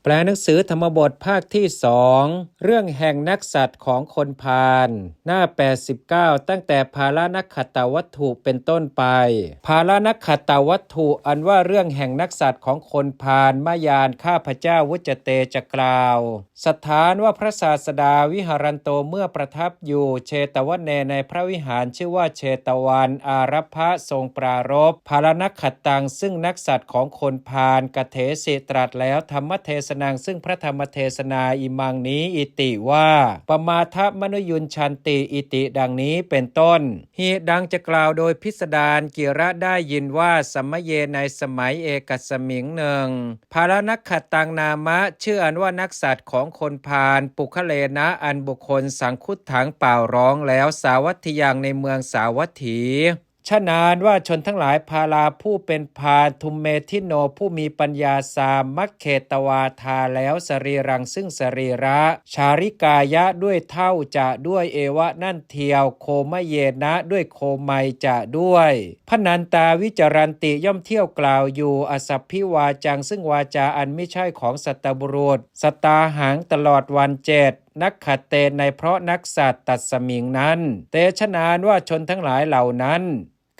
แปลหนังสือธรรมบทภาคที่2เรื่องแห่งนักสัตว์ของคนพาลหน้า89ตั้งแต่ภาลนักขัตตวัตถุเป็นต้นไปภาลนักขัตตวัตถุอันว่าเรื่องแห่งนักสัตว์ของคนพาลมายานข้าพเจ้าวุจเตจะกล่าวสถานว่าพระศาสดาวิหารันโตเมื่อประทับอยู่เชตวันเนในพระวิหารชื่อว่าเชตวันอารัพพะทรงปรารภภาลนักขัตตังซึ่งนักสัตว์ของคนพาลกเถสิตรัสแล้วธรรมเทศนังซึ่งพระธรรมเทศนาอิมังนี้อิติว่าปมาทมนุยุญชันติอิติดังนี้เป็นต้นเหตุดังจะกล่าวโดยพิสดารกิระได้ยินว่าสัมมเยในสมัยเอกสมิงหนึ่งภาลนักขัตตังนามะชื่ออันว่านักสัตว์ของคนพาลปุคเลนะอันบุคคลสังคุดถังเป่าร้องแล้วสาวัตถียังในเมืองสาวัตถีฉะนั้นว่าชนทั้งหลายพาลาผู้เป็นพาลทุมเมทิโนผู้มีปัญญาสามมัคเขตวาทาแล้วสรีรังซึ่งสรีระชาริกายะด้วยเท่าจะด้วยเอวะนั่นเทียวโคมเยนะด้วยโคไมจะด้วยพนันตาวิจารันติย่อมเที่ยวกล่าวอยู่อสัพพิวาจังซึ่งวาจาอันไม่ใช่ของสัตบุรุษสตาหังตลอดวัน7นักขัดเตในเพราะนักสัตว์ตัดสมิงนั้นเตชนานว่าชนทั้งหลายเหล่านั้น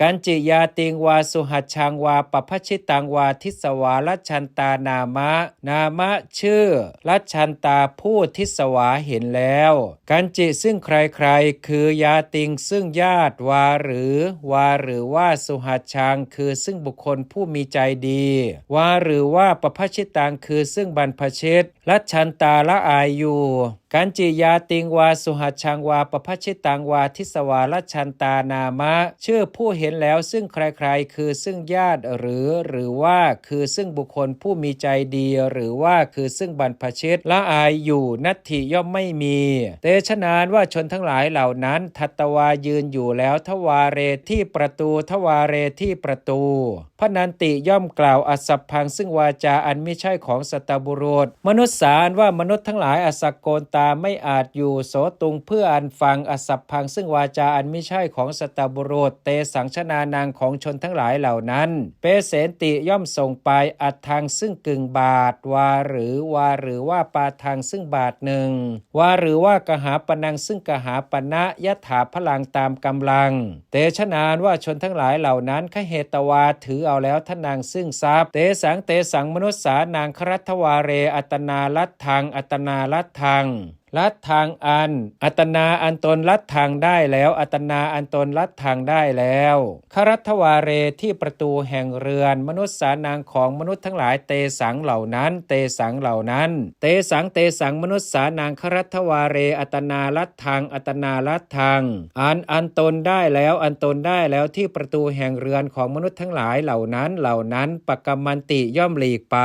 กันจิยาติงวาสุหัชชังวาปภัชิตังวาทิสวาลัชชันตานามะชื่อลัชชันตาผู้ทิสวาเห็นแล้วกันจิซึ่งใครๆคือยาติงซึ่งญาติวาหรือว่าสุหัชชังคือซึ่งบุคคลผู้มีใจดีวาหรือว่าปภัชิตังคือซึ่งบรรพชิตลัชชันตาละอายอยู่กันจิยาติงวาสุหัชชังวาปภัชิตังวาทิสวาลัชชันตานามะชื่อผู้เห็นแล้วซึ่งใครๆคือซึ่งญาติหรือว่าคือซึ่งบุคคลผู้มีใจดีหรือว่าคือซึ่งบรรพชิตละอายอยู่นัตถิย่อมไม่มีเตชะนานว่าชนทั้งหลายเหล่านั้นทัตตวายืนอยู่แล้วทวาเรที่ประตูทวาเรที่ประตูพนันติย่อมกล่าวอสัพพังซึ่งวาจาอันไม่ใช่ของสัตบุรุษมนุษย์สารว่ามนุษย์ทั้งหลายอสักโกนตาไม่อาจอยู่โสตุงเพื่ออันฟังอสัพพังซึ่งวาจาอันไม่ใช่ของสัตบุรุษเตสังชนานางของชนทั้งหลายเหล่านั้นเปเสนติย่อมส่งไปอัดทางซึ่งกึ่งบาทวาหรือว่าปาทางซึ่งบาทหนึ่งวาหรือว่ากหาปนังซึ่งกหาปณะยถาพลังตามกำลังเตชะนานว่าชนทั้งหลายเหล่านั้นขเหตวาถือเอาแล้วทนางซึ่งทรัพย์เตสังมนุษสานางครัตวาเรอัตนาลัตทังอัตนาลัตทังลัดทางอัตนาอันตนลัดทางได้แล้วอัตนาอันตนลัดทางได้แล้วครัตวาเรที่ประตูแห่งเรือนมนุษย์สานางของมนุษย์ทั้งหลายเตสังเหล่านั้นเตสังมนุษย์สานางครัตวาเรอัตนาลัดทางอัตนาลัดทางอันตนได้แล้วอันตนได้แล้วที่ประตูแห่งเรือนของมนุษย์ทั้งหลายเหล่านั้นปกรรมันติย่อมหลีกไป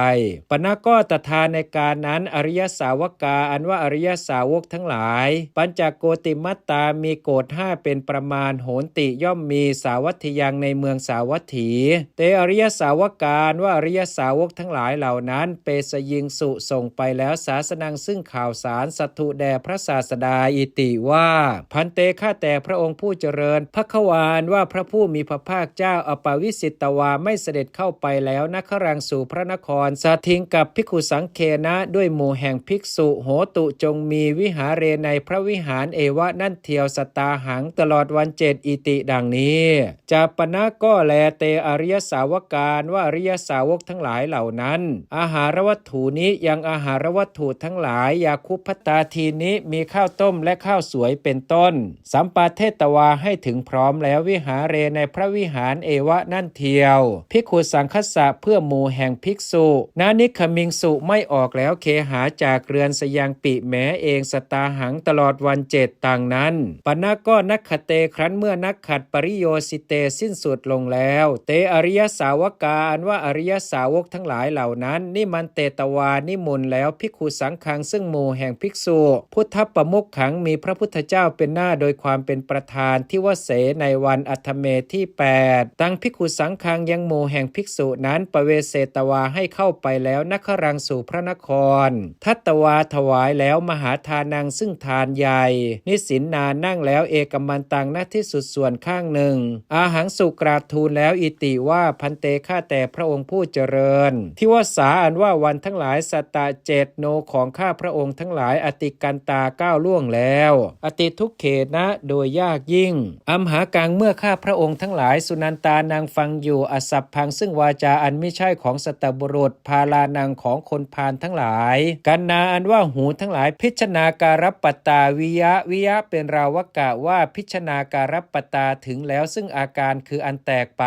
ปณก็ตถาในการนั้นอริยสาวกาอันว่าอริยสาวกทั้งหลายปัญจโกติมัตตามีโกฏ5เป็นประมาณโหนติย่อมมีสาวัตถิยังในเมืองสาวัตถีเตอริยสาวการว่าอริยสาวกทั้งหลายเหล่านั้นเปสยิงสุส่งไปแล้วศาสนังซึ่งข่าวสารสัตถุแด่พระศาสดาอิติว่าพันเตข้าแต่พระองค์ผู้เจริญภควานว่าพระผู้มีพระภาคเจ้าอปวิสิตวาไม่เสด็จเข้าไปแล้วนครังสู่พระนครสาทิงกับภิกขุสังเคนะด้วยหมู่แห่งภิกษุโหตุจงมีวิหาเรในพระวิหารเอวะนั่นเทียวสตาหังตลอดวัน7อิติดังนี้จาปนะก็แลเตอริยสาวการว่าอริยสาวกทั้งหลายเหล่านั้นอาหารวัตถุนี้ยังอาหารวัตถุทั้งหลายยาคุปตาทีนี้มีข้าวต้มและข้าวสวยเป็นต้นสัมปาเทตวาให้ถึงพร้อมแล้ววิหาเรในพระวิหารเอวะนั่นเทียวภิกขุสังคัสสะเพื่อหมู่แห่งภิกษุนานิคมิงสุไม่ออกแล้วเคหาจากเรือนสยังปิแม้เองสตาหังตลอดวัน7ต่างนั้นปณะก็นักขเตครั้นเมื่อนักขัดปริโยสิเตสิ้นสุดลงแล้วเตอริยสาวกาอันว่าอริยสาวกทั้งหลายเหล่านั้นนิมันเตตวานิมนต์แล้วภิกขุสังฆังซึ่งหมู่แห่งภิกษุพุทธประมุขขังมีพระพุทธเจ้าเป็นหน้าโดยความเป็นประธานที่วเสในวันอัฐเมที่8ตั้งภิกขุสังฆังยังหมู่แห่งภิกษุนั้นปเวเสตวาให้เข้าไปแล้วนครังสู่พระนครทัตตวาถวายแล้วมหา ทานังซึ่งทานใหญ่นิสินนานั่งแล้วเอกมันตังณที่สุดส่วนข้างหนึ่งอาหังสุกราบทูลแล้วอิติว่าพันเตข้าแต่พระองค์ผู้เจริญที่ว่าสาอันว่าวันทั้งหลายสัตตะเจตโนของข้าพระองค์ทั้งหลายอติกันตาก้าวล่วงแล้วอติทุกเขนะโดยยากยิ่งอัมหากังเมื่อข้าพระองค์ทั้งหลายสุนันตานางฟังอยู่อสัพพังซึ่งวาจาอันไม่ใช่ของสัตบุรุษพาลานางของคนพาลทั้งหลายกันนาอันว่าหูทั้งหลายพิจนาการปตาวิยะเป็นราวกะว่าพิจนาการปตาถึงแล้วซึ่งอาการคืออันแตกไป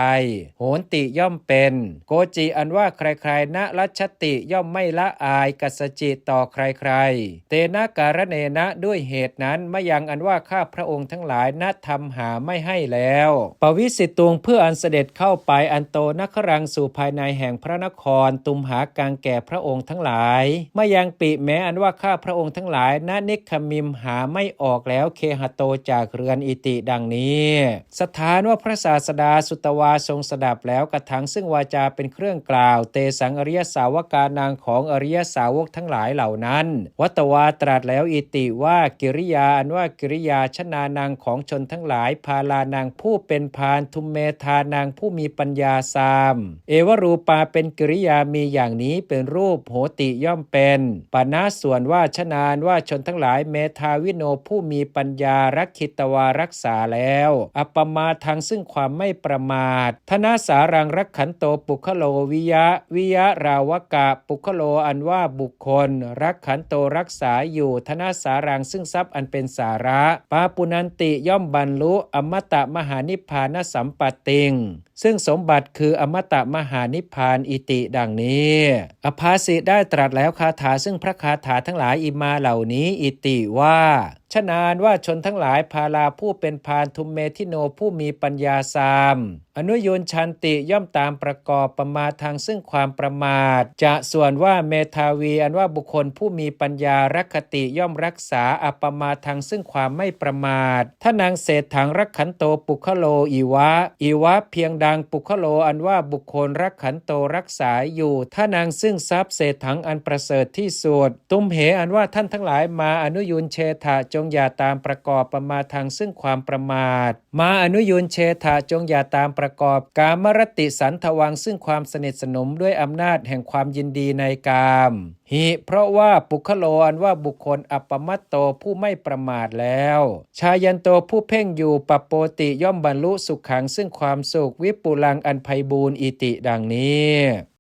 โหนติย่อมเป็นโกจิอันว่าใครๆณรัชติย่อมไม่ละอายกัสจิต่อใครๆเตนะการเนนะด้วยเหตุนั้นมะยังอันว่าข้าพระองค์ทั้งหลายณธรรมหาไม่ให้แล้วปวิสิตุงเพื่ออันเสด็จเข้าไปอันโตนครังสู่ภายในแห่งพระนครตุมหากางแก่พระองค์ทั้งหลายมะยังปิแม้อันว่าข้าพระองค์ทั้งหลายณนิคมิมหาไม่ออกแล้วเคหโตจากเรือนอิติดังนี้สถานว่าพระศาสดาสุตวาทรงสดับแล้วกระทั่งซึ่งวาจาเป็นเครื่องกล่าวเตสังอริยสาวกานางของอริยสาวกทั้งหลายเหล่านั้นวัตวาตรัสแล้วอิติว่ากิริยาอันว่ากิริยาชนานางของชนทั้งหลายพาลานางผู้เป็นพานทุมเมธานางผู้มีปัญญาสามเอวรูปาเป็นกิริยามีอย่างนี้เป็นรูปโหติย่อมเป็นปณะส่วนว่าชนานว่าชนทั้งหลายเมธาวิโนผู้มีปัญญารักขิตวารักษาแล้วอัปปมาทังซึ่งความไม่ประมาทธนาสารังรักขันโตปุคโลวิยะราวกะปุคโลอันว่าบุคคลรักขันโตรักษาอยู่ธนาสารังซึ่งทรัพย์อันเป็นสาระปาปุนันติย่อมบรรลุอมตะมหานิพพานสัมปติงซึ่งสมบัติคืออมตะมหานิพพานอิติดังนี้อภาสิได้ตรัสแล้วคาถาซึ่งพระคาถาทั้งหลายอิมาเหล่านี้อิติว่าชนานว่าชนทั้งหลายพาลาผู้เป็นพานทุมเมทิโนผู้มีปัญญาสามอนุโยนชันติย่อมตามประกอบประมาทางซึ่งความประมาทจะส่วนว่าเมธาวีอันว่าบุคคลผู้มีปัญญารักขติย่อมรักษาอัปปมาทางซึ่งความไม่ประมาทถ้านางเศรษฐังรักขันโตปุคโลอีวะเพียงดังปุคโลอันว่าบุคคลรักขันโตรักษาอยู่ถ้านางซึ่งทรัพย์เศรษฐังอันประเสริฐที่สุดตุมเหอันว่าท่านทั้งหลายมาอนุยุนเชถะจงอย่าตามประกอบประมาทางซึ่งความประมาทมาอนุยุนเชถะจงอย่าตามประกอบกามรติสันทวังซึ่งความสนิทสนมด้วยอำนาจแห่งความยินดีในกามหิเพราะว่าปุคโลอันว่าบุคคลอัปปมัตโตผู้ไม่ประมาทแล้วชายันโตผู้เพ่งอยู่ปปโปติย่อมบรรลุสุขขังซึ่งความสุขวิปุลังอันไพบูรณ์อิติดังนี้